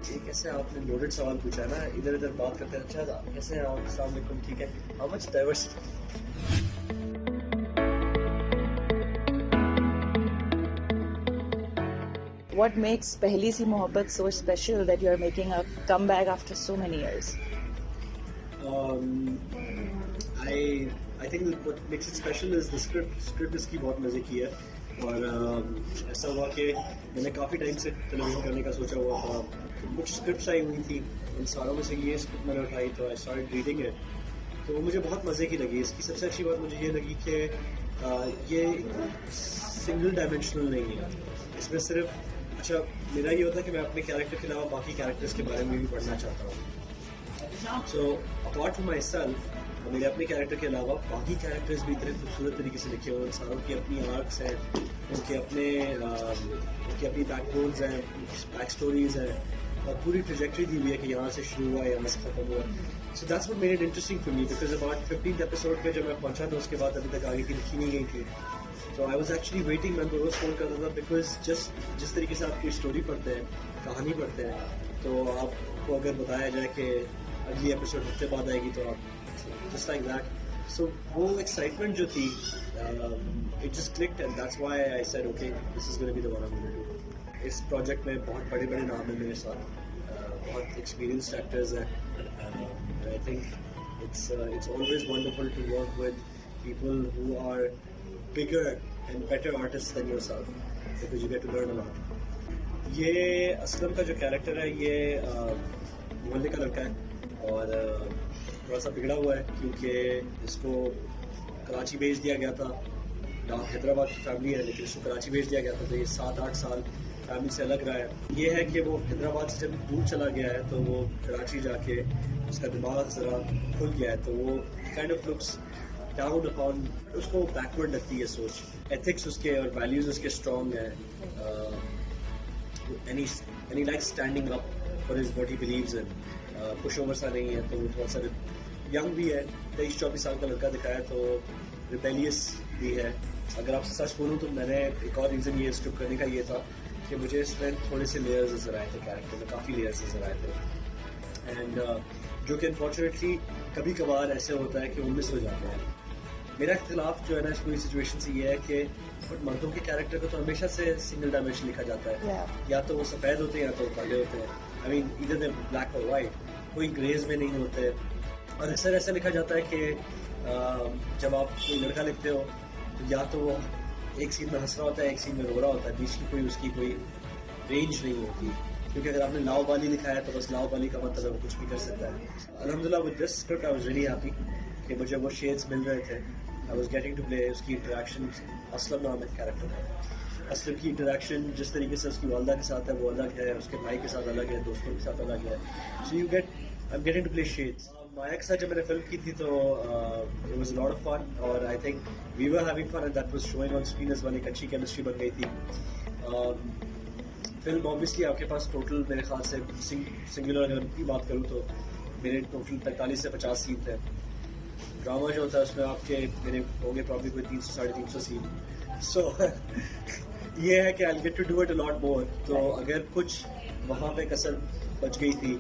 एक ऐसे आपने लोडेड सवाल पूछा ना, इधर इधर बात करते हैं। अच्छा कैसे हैं आप? अस्सलाम वालेकुम। ठीक है। How much diversity? What makes Pehli Si Mohabbat so special that you're making a comeback after so many years? um, I I think that what makes it special is the script इसकी बहुत मज़े की है। और ऐसा हुआ कि मैंने काफ़ी टाइम से टेलीविज़न करने का सोचा हुआ था। कुछ स्क्रिप्ट्स आई हुई थी, उन सारों में से ये स्क्रिप्ट मैंने उठाई, तो आई स्टार्टेड रीडिंग इट। तो वो मुझे बहुत मज़े की लगी। इसकी सबसे अच्छी बात मुझे ये लगी कि ये सिंगल डायमेंशनल नहीं है। इसमें सिर्फ अच्छा मेरा ये होता है कि मैं अपने कैरेक्टर के अलावा बाकी कैरेक्टर्स के बारे में भी पढ़ना चाहता हूँ। So apart from my self, मेरे अपने कैरेक्टर के अलावा बाकी कैरेक्टर्स भी इतने खूबसूरत तरीके से लिखे हुए हैं। सारों की अपनी आर्क्स हैं, उनके अपनी बैकबोन्स हैं, बैक स्टोरीज हैं, और पूरी ट्रेजेक्टरी दी हुई है कि यहाँ से शुरू हुआ, यहाँ से खत्म हुआ। So that's what made it interesting for me, because about 15th episode पे जब मैं पहुंचा तो उसके बाद अभी तक आगे की लिखी नहीं गई थी। तो आई वॉज एक्चुअली वेटिंग, मैं रोज फोन करता था, बिकॉज जिस तरीके से आप कोई स्टोरी पढ़ते हैं, कहानी पढ़ते हैं, तो आपको अगर बताया जाए कि अगली एपिसोड हफ्ते बाद आएगी, तो आप जस्ट लाइक दैट। सो वो एक्साइटमेंट जो थी, it just clicked, and that's why I said okay, this is gonna be the one I am gonna do. इस प्रोजेक्ट में बहुत बड़े बड़े नाम हैं मेरे साथ, बहुत एक्सपीरियंस्ड एक्टर्स हैं। I think it's always wonderful to work with people who are bigger and better artists than yourself, because you get to learn a lot. ये असलम का जो कैरेक्टर है, ये मोहल्ले का लड़का है और थोड़ा सा बिगड़ा हुआ है, क्योंकि इसको कराची भेज दिया गया था। हैदराबाद की फैमिली है, लेकिन इसको कराची भेज दिया गया था। तो ये 7-8 साल फैमिली से अलग रहा है। ये है कि वो हैदराबाद से जब दूर चला गया है, तो वो कराची जाके उसका दिमाग ज़रा खुल गया है, तो वो kind of looks down upon, उसको बैकवर्ड लगती है सोच। एथिक्स उसके और वैल्यूज उसके स्ट्रॉन्ग है, and he likes standing up for his what he believes in. Push over सा नहीं है, तो वो थोड़ा सा यंग भी है, 23-24 साल का लड़का दिखाया, तो रिबेलियस भी है। अगर आपसे सच बोलूँ तो मैंने एक और रीज़न ये स्क्रिप्ट करने का ये था कि मुझे इसमें थोड़े से लेयर्स नजर आए थे, कैरेक्टर में काफ़ी लेयर्स नजर आए थे, एंड जो कि अनफॉर्चुनेटली कभी कभार ऐसे होता है कि वो मिस हो जाते हैं। मेरा इख्तिलाफ जो है ना इस पूरी सिचुएशन से ये है कि मर्दों के कैरेक्टर को तो हमेशा से सिंगल डायमेंशन लिखा जाता है। या तो वो सफ़ेद होते हैं या तो वो काले होते हैं। आई मीन इधर दे ब्लैक और वाइट, कोई ग्रेज में नहीं होते। और अक्सर ऐसा लिखा जाता है कि जब आप कोई लड़का लिखते हो, तो या तो वो एक सीन में हंस रहा होता है, एक सीन में रो रहा होता है, बीच की कोई उसकी कोई रेंज नहीं होती। क्योंकि अगर आपने लाओ बाली लिखा है, तो बस लाओ बाली का मतलब है वो कुछ भी कर सकता है। अल्हम्दुलिल्लाह with this script I was really happy कि मुझे वो शेड्स मिल रहे थे। I was getting to play उसकी इंटरेक्शन। असलम नाम है कैरेक्टर है। असलम की इंटरेक्शन जिस तरीके से उसकी वालदा के साथ है वो अलग है, उसके भाई के साथ अलग है, दोस्तों के साथ अलग है। So I am getting to play shades. Maya के साथ जब मैंने फिल्म की थी, तो it was a lot of fun, और I think we were having fun, and that was showing on screen as well. एक अच्छी केमिस्ट्री बन गई थी। फिल्म ऑब्वियसली आपके पास टोटल मेरे ख्याल से सिंगुलर अगर की बात करूँ तो मेरे टोटल 45 से 50 सीन थे। ड्रामा जो होता है उसमें आपके मेरे होंगे प्रॉब्ली कोई 300-350 सीन। सो ये है कि I get to do it a lot more. तो अगर कुछ वहाँ पे कसर बच गई थी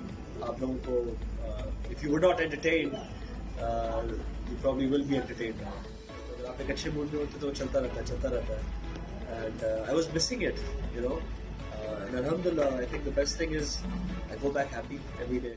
आप लोगों को, if you were not entertain, you probably will be entertain. अगर आप एक अच्छे मूड में होते तो चलता रहता है। And I was missing it, you know. And alhamdulillah, I think the best thing is I go back happy every day.